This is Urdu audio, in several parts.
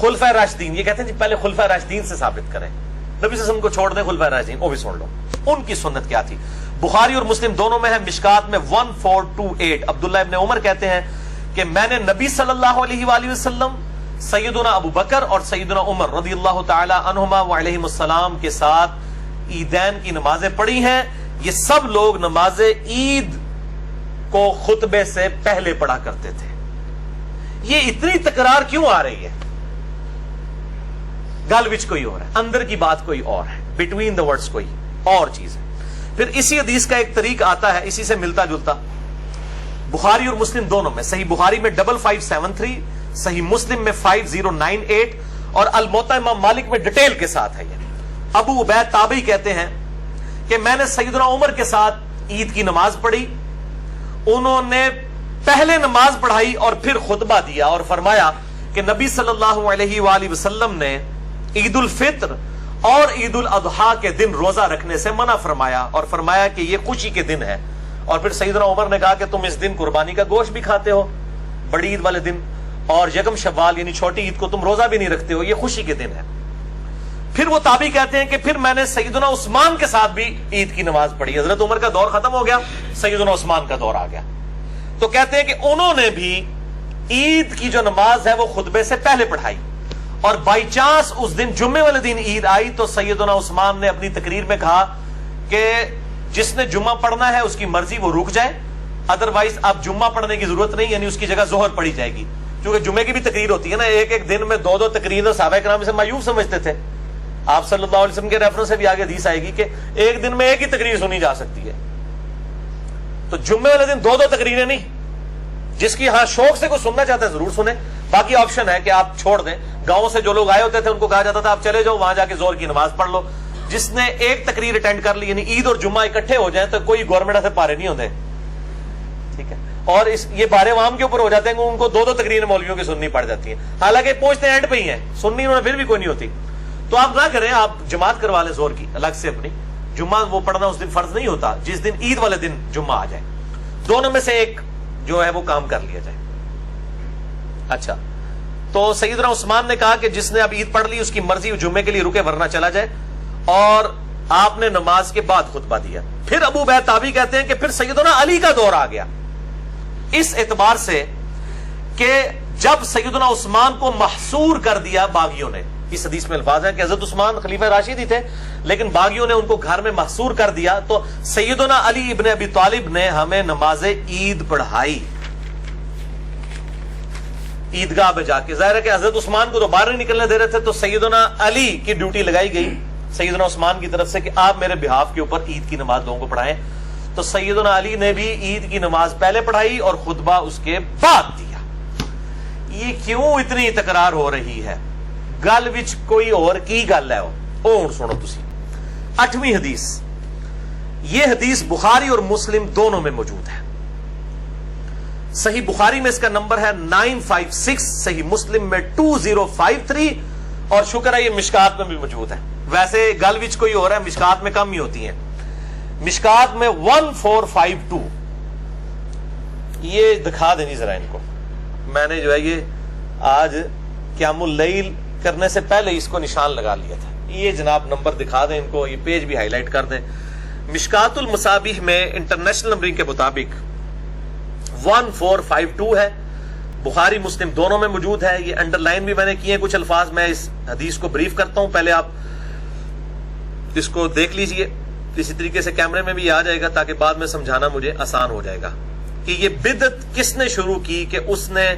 خلفائے راشدین، یہ کہتے ہیں جی پہلے خلفائے راشدین سے ثابت کریں، نبی صلی اللہ علیہ وسلم کو چھوڑ دیں، خلفائے راشدین وہ بھی سن لو ان کی سنت کیا تھی۔ بخاری اور مسلم دونوں میں ہے، مشکات میں 1428 عبداللہ ابن عمر کہتے ہیں کہ میں نے نبی صلی اللہ علیہ وآلہ وسلم، سیدنا ابو بکر اور سیدنا عمر رضی اللہ تعالی عنہما وعلیہم السلام کے ساتھ عیدین کی نمازیں پڑھی ہیں۔ یہ سب لوگ نماز عید کو خطبے سے پہلے پڑھا کرتے تھے۔ یہ اتنی تکرار کیوں آ رہی ہے؟ گل وچ کوئی اور ہے، اندر کی بات کوئی اور ہے، بٹوین دا ورڈز کوئی اور چیز ہے۔ پھر اسی حدیث کا ایک طریق آتا ہے اسی سے ملتا جلتا، بخاری اور مسلم دونوں میں، صحیح بخاری میں 5573، صحیح مسلم میں 5098 اور الموطا امام مالک میں ڈیٹیل کے ساتھ ہے۔ یہ ابو عبید تابعی کہتے ہیں کہ میں نے سیدنا عمر کے ساتھ عید کی نماز پڑھی، انہوں نے پہلے نماز پڑھائی اور پھر خطبہ دیا اور فرمایا کہ نبی صلی اللہ علیہ وآلہ وسلم نے عید الفطر اور عید الاضحیٰ کے دن روزہ رکھنے سے منع فرمایا اور فرمایا کہ یہ خوشی کے دن ہے، اور پھر سیدنا عمر نے کہا کہ تم اس دن قربانی کا گوشت بھی کھاتے ہو بڑی عید والے دن، اور یکم شوال یعنی چھوٹی عید کو تم روزہ بھی نہیں رکھتے ہو، یہ خوشی کے دن ہے۔ پھر وہ تابعی کہتے ہیں کہ پھر میں نے سیدنا عثمان کے ساتھ بھی عید کی نماز پڑھی، حضرت عمر کا دور ختم ہو گیا، سیدنا عثمان کا دور آ گیا، تو کہتے ہیں کہ انہوں نے بھی عید کی جو نماز ہے وہ خطبے سے پہلے پڑھائی، اور بائی چانس اس دن جمعے والے دن عید آئی تو سیدنا عثمان نے اپنی تقریر میں کہا کہ جس نے جمعہ پڑھنا ہے اس کی مرضی وہ رک جائے، ادروائز اب جمعہ پڑھنے کی ضرورت نہیں، یعنی اس کی جگہ ظہر پڑھی جائے گی، کیونکہ جمعے کی بھی تقریر ہوتی ہے نا، ایک ایک دن میں دو دو تقریر، صحابہ کرام سے مایوب سمجھتے تھے۔ آپ صلی اللہ علیہ وسلم کے ریفرنس سے بھی آگے حدیث آئے گی کہ ایک دن میں ایک ہی تقریر سنی جا سکتی ہے، تو جمعے والے دن دو دو تقریریں نہیں، جس کی ہاں شوق سے کوئی سننا چاہتا ہے ضرور سنیں، باقی آپشن ہے کہ آپ چھوڑ دیں۔ گاؤں سے جو لوگ آئے ہوتے تھے ان کو کہا جاتا تھا آپ چلے جاؤ وہاں جا کے زور کی نماز پڑھ لو، جس نے ایک تقریر اٹینڈ کر لی، یعنی عید اور جمعہ اکٹھے ہو جائیں تو کوئی گورنمنٹ سے پارے نہیں ہوتے، ٹھیک ہے، اور یہ پارے عوام کے اوپر ہو جاتے ہیں کہ ان کو دو دو تقریریں مولویوں کی سننی پڑ جاتی ہیں، حالانکہ پہنچتے اینڈ پہ ہی ہیں، سننی انہوں نے پھر بھی کوئی نہیں ہوتی۔ تو آپ نہ کریں، آپ جماعت کروا لیں زور کی الگ سے اپنی، جمعہ وہ پڑھنا اس دن فرض نہیں ہوتا، جس دن عید والے دن جمعہ آ جائے، دونوں میں سے ایک جو ہے وہ کام کر لیا جائے۔ اچھا، تو سیدنا عثمان نے کہا کہ جس نے اب عید پڑھ لی اس کی مرضی جمعے کے لیے رکے ورنہ چلا جائے، اور آپ نے نماز کے بعد خطبہ دیا۔ پھر ابو عبید تابعی کہتے ہیں کہ پھر سیدنا علی کا دور آ گیا، اس اعتبار سے کہ جب سیدنا عثمان کو محصور کر دیا باغیوں نے، اس حدیث میں الفاظ ہیں کہ حضرت عثمان خلیفہ راشد ہی تھے لیکن باغیوں نے ان کو گھر میں محصور کر دیا، تو سیدنا علی ابن ابی طالب نے ہمیں نماز عید پڑھائی عیدگاہ میں جا کے۔ ظاہر ہے کہ حضرت عثمان کو تو باہر نہیں نکلنے دے رہے تھے، تو سیدنا علی کی ڈیوٹی لگائی گئی سیدنا عثمان کی طرف سے کہ آپ میرے بہاف کے اوپر عید کی نماز لوگوں کو پڑھائیں، تو سیدنا علی نے بھی عید کی نماز پہلے پڑھائی اور خطبہ اس کے بعد دیا۔ یہ کیوں اتنی تکرار ہو رہی ہے؟ گل وچ کوئی اور کی گل ہے، اور سنو تسی 8ویں حدیث، یہ حدیث بخاری اور مسلم دونوں میں موجود ہے، صحیح بخاری میں اس کا نمبر ہے 956، صحیح مسلم میں 2053، اور شکر ہے یہ مشکات میں بھی موجود ہے، ویسے گل وچ کوئی اور ہے، مشکات میں کم ہی ہوتی ہیں، مشکات میں 1452، یہ دکھا دیں ذرا ان کو، میں نے جو ہے یہ آج قیام اللیل کرنے سے پہلے اس کو نشان لگا لیا تھا، یہ جناب نمبر دکھا دیں ان کو، یہ پیج بھی ہائی لائٹ کر دیں۔ مشکات المصابیح میں انٹرنیشنل نمبرنگ کے مطابق 1452 ہے، بخاری مسلم دونوں میں موجود ہے، یہ انڈر لائن بھی میں نے کیے ہیں کچھ الفاظ، میں اس حدیث کو بریف کرتا ہوں، پہلے آپ اس کو دیکھ لیجئے، اسی طریقے سے کیمرے میں بھی آ جائے گا تاکہ بعد میں سمجھانا مجھے آسان ہو جائے گا کہ یہ بدعت کس نے شروع کی کہ اس نے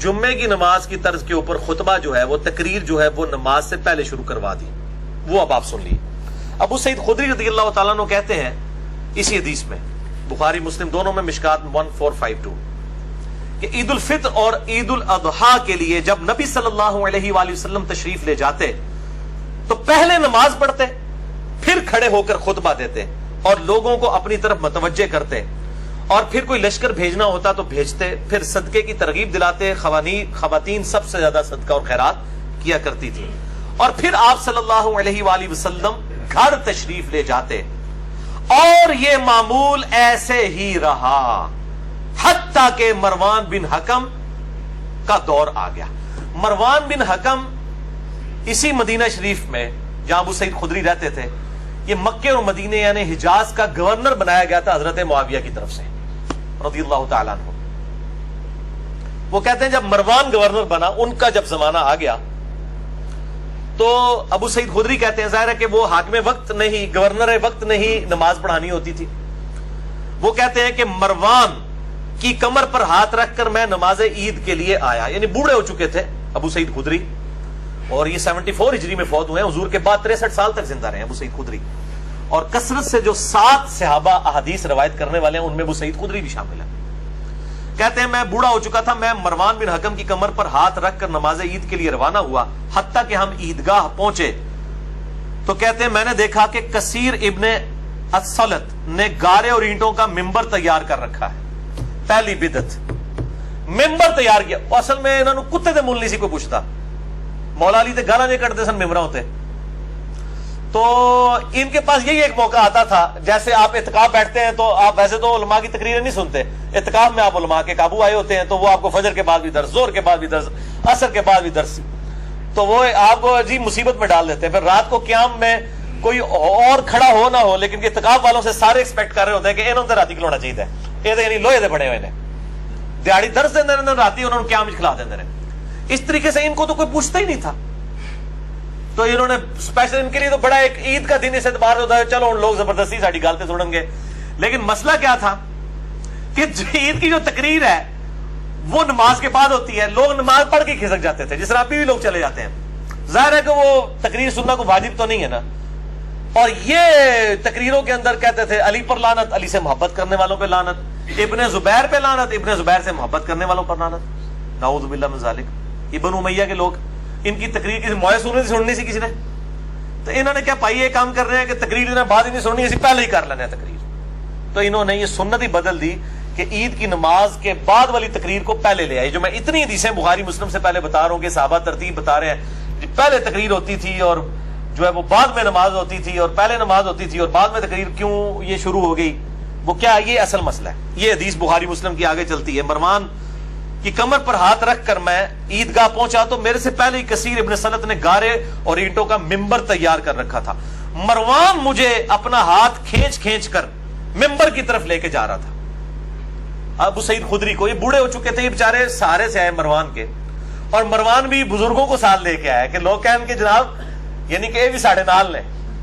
جمعے کی نماز کی طرز کے اوپر خطبہ جو ہے وہ تقریر جو ہے وہ نماز سے پہلے شروع کروا دی، وہ اب آپ سن لیے۔ ابو سعید خدری رضی اللہ تعالیٰ عنہ کہتے ہیں اسی حدیث میں، بخاری مسلم دونوں میں مشکات 1452، کہ عید الفطر اور عید الاضحیٰ کے لیے جب نبی صلی اللہ علیہ وآلہ وسلم تشریف لے جاتے تو پہلے نماز پڑھتے، پھر کھڑے ہو کر خطبہ دیتے اور لوگوں کو اپنی طرف متوجہ کرتے، اور پھر کوئی لشکر بھیجنا ہوتا تو بھیجتے، پھر صدقے کی ترغیب دلاتے، خواتین سب سے زیادہ صدقہ اور خیرات کیا کرتی تھی، اور پھر آپ صلی اللہ علیہ وآلہ وسلم گھر تشریف لے جاتے، اور یہ معمول ایسے ہی رہا حتیٰ کہ مروان بن حکم کا دور آ گیا۔ مروان بن حکم اسی مدینہ شریف میں جہاں ابو سعید خدری رہتے تھے، یہ مکے اور مدینے یعنی حجاز کا گورنر بنایا گیا تھا حضرت معاویہ کی طرف سے رضی اللہ تعالیٰ عنہ۔ وہ کہتے ہیں جب مروان گورنر بنا، ان کا جب زمانہ آ گیا تو ابو سعید خدری کہتے ہیں ظاہر ہے کہ وہ حاکم وقت نہیں، گورنر وقت نہیں نماز پڑھانی ہوتی تھی، وہ کہتے ہیں کہ مروان کی کمر پر ہاتھ رکھ کر میں نماز عید کے لیے آیا، یعنی بوڑھے ہو چکے تھے ابو سعید خدری، اور یہ 74 ہجری میں فوت ہوئے ہیں، حضور کے بعد 63 سال تک زندہ رہے ہیں ابو سعید خدری، اور کثرت سے جو 7 صحابہ احادیث روایت کرنے والے ہیں ان میں ابو سعید خدری بھی شامل ہے۔ کہتے ہیں میں بوڑھا ہو چکا تھا، میں مروان بن حکم کی کمر پر ہاتھ رکھ کر نماز عید کے لیے روانہ ہوا، حتیٰ کہ ہم عیدگاہ پہنچے تو کہتے ہیں میں نے دیکھا کہ کثیر ابن الصلت نے گارے اور اینٹوں کا ممبر تیار کر رکھا ہے۔ پہلی بدعت، ممبر تیار کیا، اصل میں انہوں نے کتے دے مول نہیں سی کوئی پوچھتا، مولا علی تے گالا نہیں کٹتے سن ممبر ہوتے، تو ان کے پاس یہی ایک موقع آتا تھا، جیسے آپ اعتکاف بیٹھتے ہیں تو آپ ویسے تو علماء کی تقریریں نہیں سنتے، اعتکاف میں آپ علماء کے قابو آئے ہوتے ہیں تو وہ آپ کو فجر کے بعد بھی درس، زور کے بعد بھی درس، عصر کے بعد بھی درس، تو وہ آپ کو عجیب مصیبت میں ڈال دیتے ہیں۔ پھر رات کو قیام میں کوئی اور کھڑا ہو نہ ہو، لیکن اعتکاف والوں سے سارے ایکسپیکٹ کر رہے ہوتے ہیں کہ انہوں نے رات کھلونا چاہیے، یہ یعنی لوہے دے بڑے ہوئے نے دیہڑی درس دے رہے، رات انہوں نے قیام کھلا دے رہے، اس طریقے سے ان کو تو کوئی پوچھتا ہی نہیں تھا، تو انہوں نے اسپیشل ان کے لیے تو بڑا ایک عید کا دن اس اعتبار ہوتا ہے چلو ان لوگ زبردستی ساڑی گالتے سنیں گے، لیکن مسئلہ کیا تھا کہ عید کی جو تقریر ہے وہ نماز کے بعد ہوتی ہے، لوگ نماز پڑھ کے کھسک جاتے تھے، جس طرح ابھی بھی لوگ چلے جاتے ہیں، ظاہر ہے کہ وہ تقریر سننا کوئی واجب تو نہیں ہے نا، اور یہ تقریروں کے اندر کہتے تھے علی پر لعنت، علی سے محبت کرنے والوں پہ لعنت، ابن زبیر پہ لعنت، ابن زبیر سے محبت کرنے والوں پر لعنت، نعوذ باللہ من ذالک۔ یہ بنو امیہ کے لوگ، ان کی تقریر کسی موئے سننی سی کسی نے، تو انہوں نے کیا پائی یہ کام کر رہے ہیں کہ تقریر انہیں بعد ہی نہیں سننی، اسی پہلے ہی کر لینا ہے تقریر، تو انہوں نے یہ سنت ہی بدل دی کہ عید کی نماز کے بعد والی تقریر کو پہلے لے آئی۔ جو میں اتنی حدیثیں بخاری مسلم سے پہلے بتا رہا ہوں کہ صحابہ ترتیب بتا رہے ہیں، پہلے تقریر ہوتی تھی اور جو ہے وہ بعد میں نماز ہوتی تھی، اور پہلے نماز ہوتی تھی اور بعد میں تقریر کیوں یہ شروع ہو گئی، وہ کیا یہ اصل مسئلہ ہے۔ یہ حدیث بخاری مسلم کی آگے چلتی ہے، مروان کی کمر پر ہاتھ رکھ کر میں عیدگاہ پہنچا تو میرے سے پہلے ہی کثیر ابن سلط نے گارے اور اینٹوں کا ممبر تیار کر رکھا تھا، مروان مجھے اپنا ہاتھ کھینچ کر ممبر کی طرف لے کے جا رہا تھا۔ ابو سعید خدری کو، یہ بوڑھے ہو چکے تھے، یہ بیچارے سہارے سے آئے مروان کے، اور مروان بھی بزرگوں کو ساتھ لے کے آیا کہ لوگ کہیں کہ جناب یعنی کہ یہ بھی ساڑھے نال لیں،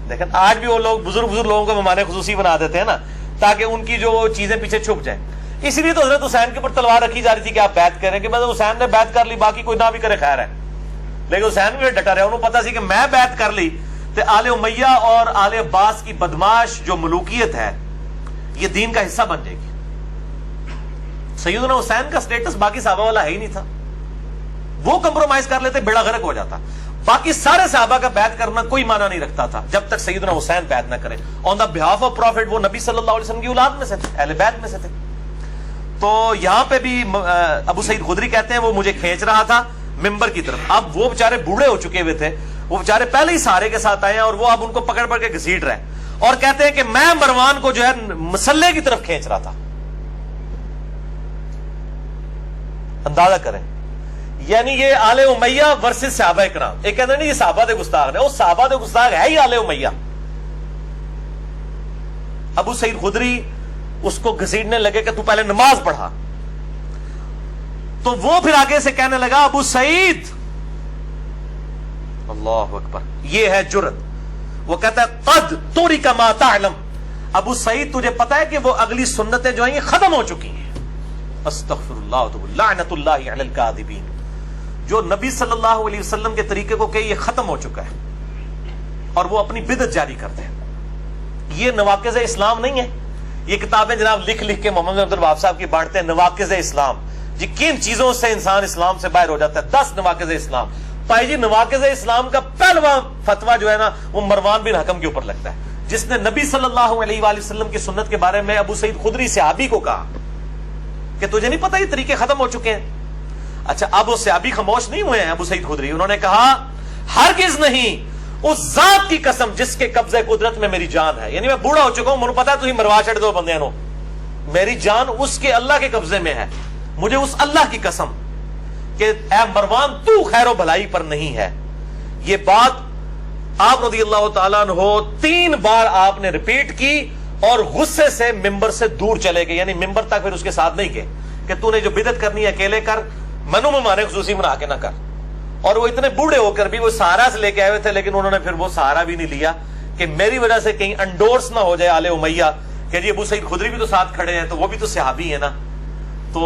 لیکن آج بھی وہ لوگ بزرگ لوگوں کو مہمان خصوصی بنا دیتے ہیں نا تاکہ ان کی جو چیزیں پیچھے چھپ جائیں، اسی لیے تو حضرت حسین کے اوپر تلوار رکھی جا رہی تھی کہ آپ بیعت کریں، کہ مطلب حسین نے بیعت کر لی باقی کوئی نہ بھی کرے خیر ہے، لیکن حسین بھی ڈٹا رہا، انہوں پتا سی کہ میں بیعت کر لی تو آل امیہ اور آل عباس کی بدماش جو ملوکیت ہے یہ دین کا حصہ بن جائے گی۔ سیدنا حسین کا سٹیٹس باقی صحابہ والا ہے ہی نہیں تھا، وہ کمپرومائز کر لیتے بیڑا غرق ہو جاتا، باقی سارے صحابہ کا بیعت کرنا کوئی معنی نہیں رکھتا تھا جب تک سیدنا حسین بیعت نہ کرے آن دا بہاف آف پروفٹ، وہ نبی صلی اللہ علیہ وسلم کی اولاد میں سے تھے، اہل بیت میں سے تھے۔ تو یہاں پہ بھی ابو سعید خدری کہتے ہیں وہ مجھے کھینچ رہا تھا ممبر کی طرف، اب وہ بےچارے بوڑھے ہو چکے ہوئے تھے، وہ بےچارے پہلے ہی سارے کے ساتھ آئے ہیں اور وہ اب ان کو پکڑ کے گھسیٹ رہے ہیں، اور کہتے ہیں کہ میں مروان کو جو ہے مسلح کی طرف کھینچ رہا تھا۔ اندازہ کریں، یعنی یہ آل امیہ ورسز صحابہ کرام، ایک کہتے ہیں یہ صحابہ دے گستاخ ہے، وہ صحابہ دے گستاخ ہے ہی آل امیہ۔ ابو سعید خدری اس کو گھسیٹنے لگے کہ تو پہلے نماز پڑھا، تو وہ پھر آگے سے کہنے لگا ابو سعید، اللہ اکبر، یہ ہے جرت، وہ کہتا ہے قد ترک ما تعلم، ابو سعید تجھے پتا ہے کہ وہ اگلی سنتیں جو ہیں یہ ختم ہو چکی ہیں، استغفر اللہ لعنت اللہ علی الکاذبین، جو نبی صلی اللہ علیہ وسلم کے طریقے کو کہ یہ ختم ہو چکا ہے اور وہ اپنی بدعت جاری کرتے ہیں۔ یہ نواقض اسلام نہیں ہے، یہ کتابیں جناب لکھ کے محمد بن عبد الوہاب صاحب کی بانٹتے ہیں، نواقض اسلام، جی کن چیزوں سے انسان اسلام سے باہر ہو جاتا ہے، 10 نواقض اسلام پائی جی۔ نواقض اسلام کا پہلواں فتویٰ جو ہے نا وہ مروان بن حکم کے اوپر لگتا ہے، جس نے نبی صلی اللہ علیہ وآلہ وسلم کی سنت کے بارے میں ابو سعید خدری صحابی کو کہا کہ تجھے نہیں پتا یہ طریقے ختم ہو چکے ہیں۔ اچھا اب وہ صحابی خاموش نہیں ہوئے ہیں، ابو سعید خدری انہوں نے کہا ہرگز نہیں، اس ذات کی قسم جس کے قبضہ قدرت میں میری جان ہے، یعنی میں بوڑھا ہو چکا ہوں، مجھے پتا ہے تھی مروا چڑھ دو بندے نو، میری جان اس کے اللہ کے قبضے میں ہے، مجھے اس اللہ کی قسم کہ اے مروان تو خیر و بھلائی پر نہیں ہے. یہ بات آپ رضی اللہ تعالیٰ عنہ 3 بار آپ نے ریپیٹ کی اور غصے سے ممبر سے دور چلے گئے, یعنی ممبر تک پھر اس کے ساتھ نہیں گئے کہ تو نے جو بدعت کرنی ہے اکیلے کر, منو میں مانے خصوصی بنا کے نہ کر. اور وہ اتنے بوڑھے ہو کر بھی وہ سہارا سے لے کے آئے ہوئے تھے, لیکن انہوں نے پھر وہ سہارا بھی نہیں لیا کہ میری وجہ سے کہیں انڈورس نہ ہو جائے آل امیہ کہ جی ابو سعید خدری بھی تو ساتھ کھڑے ہیں تو وہ بھی تو صحابی ہے نا. تو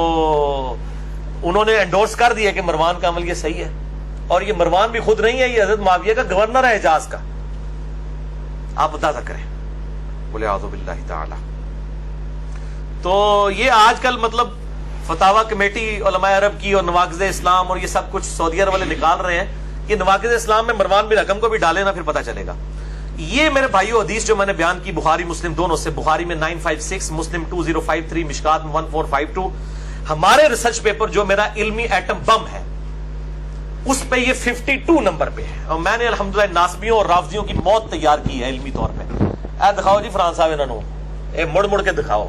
انہوں نے انڈورس کر دیا کہ مروان کا عمل یہ صحیح ہے, اور یہ مروان بھی خود نہیں ہے, یہ حضرت معاویہ کا گورنر ہے حجاز کا. آپ اندازہ کریں, بولے اعوذ باللہ تعالی. تو یہ آج کل مطلب فتاوی کمیٹی علماء عرب کی اور نواقض اسلام اور یہ سب کچھ سعودی عرب والے نکال رہے ہیں کہ نواقض اسلام میں مروان بن حکم کو بھی ڈالے نا, پھر پتہ چلے گا. یہ میرے بھائیو حدیث جو میں نے بیان کی بخاری مسلم دونوں سے, بخاری میں 956, مسلم 2053, مشکات میں 1452. ہمارے ریسرچ پیپر جو میرا علمی ایٹم بم ہے اس پہ یہ 52 نمبر پہ ہے, اور میں نے الحمدللہ ناسبیوں اور رافضیوں کی موت تیار کی ہے علمی طور پہ. اے دکھاؤ جی فرحان صاحب, انہوں اے مڑ مڑ کے دکھاؤ,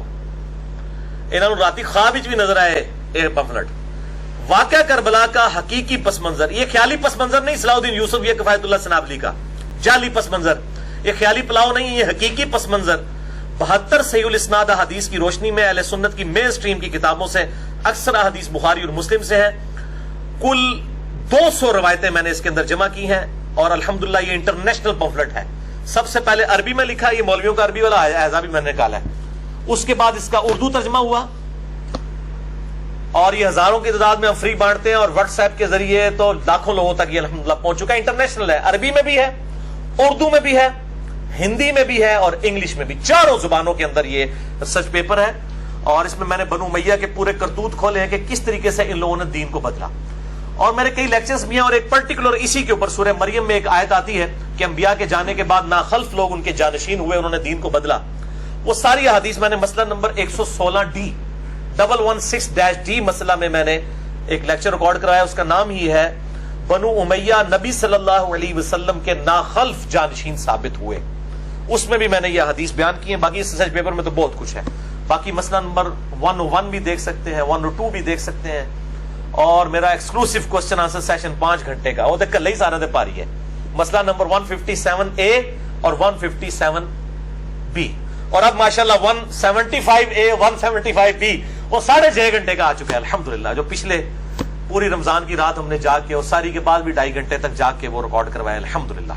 انہوں راتی خواب بھی نظر آئے اے پمفلٹ. واقعہ کربلا کا حقیقی پس منظر, یہ خیالی پس منظر نہیں صلاح الدین یوسف, یہ کفایت اللہ سنابلی کا جعلی پس منظر, یہ خیالی پلاؤ نہیں, یہ حقیقی پس منظر. 72 صحیح الاسناد حدیث کی روشنی میں اہل سنت کی مین سٹریم کی کتابوں سے اکثر حدیث بخاری اور مسلم سے ہے. کل 200 روایتیں میں نے اس کے اندر جمع کی ہیں, اور الحمدللہ یہ انٹرنیشنل پمفلٹ ہے. سب سے پہلے عربی میں لکھا, یہ مولویوں کا عربی والا اعزا بھی میں نے نکالا ہے. اس کے بعد اس کا اردو ترجمہ ہوا, اور یہ ہزاروں کی تعداد میں ہم فری بانٹتے ہیں, اور واٹس ایپ کے ذریعے تو لاکھوں لوگوں تک یہ الحمدللہ پہنچ چکا ہے. انٹرنیشنل ہے, عربی میں بھی ہے, اردو میں بھی ہے, ہندی میں بھی ہے, اور انگلش میں بھی. 4 زبانوں کے اندر یہ ریسرچ پیپر ہے, اور اس میں میں نے بنو امیہ کے پورے کرتوت کھولے ہیں کہ کس طریقے سے ان لوگوں نے دین کو بدلا. اور میرے کئی لیکچرز بھی ہیں, اور ایک پرٹیکولر اسی کے اوپر سورہ مریم میں ایک آیت آتی ہے کہ انبیاء کے جانے کے بعد ناخلف لوگ ان کے جانشین ہوئے, انہوں نے دین کو بدلا. وہ ساری حدیث میں نے مسئلہ نمبر 116D 116-D مسئلہ میں نے ایک لیکچر ریکارڈ کرایا, اس کا نام ہی ہے بنو امیہ نبی صلی اللہ علیہ وسلم کے ناخلف جانشین ثابت ہوئے. اس میں بھی میں نے یہ حدیث بیان کی ہے. باقی اس ریسرچ پیپر میں تو بہت کچھ ہے. باقی مسئلہ نمبر 101 بھی دیکھ سکتے ہیں, 102 بھی دیکھ سکتے ہیں, اور میرا ایکسکلوسیو کوسچن آنسر سیشن 5 گھنٹے کا, وہ دیکھ لئی سارے دے پاری ہے. مسئلہ نمبر 157A اور 157B, اور اب ماشاءاللہ 175A 175B وہ 6.5 گھنٹے کا آ چکا ہے الحمدللہ. جو پچھلے پوری رمضان کی رات ہم نے جا کے اور ساری کے بعد بھی 2.5 گھنٹے تک جا کے وہ ریکارڈ کروایا الحمدللہ.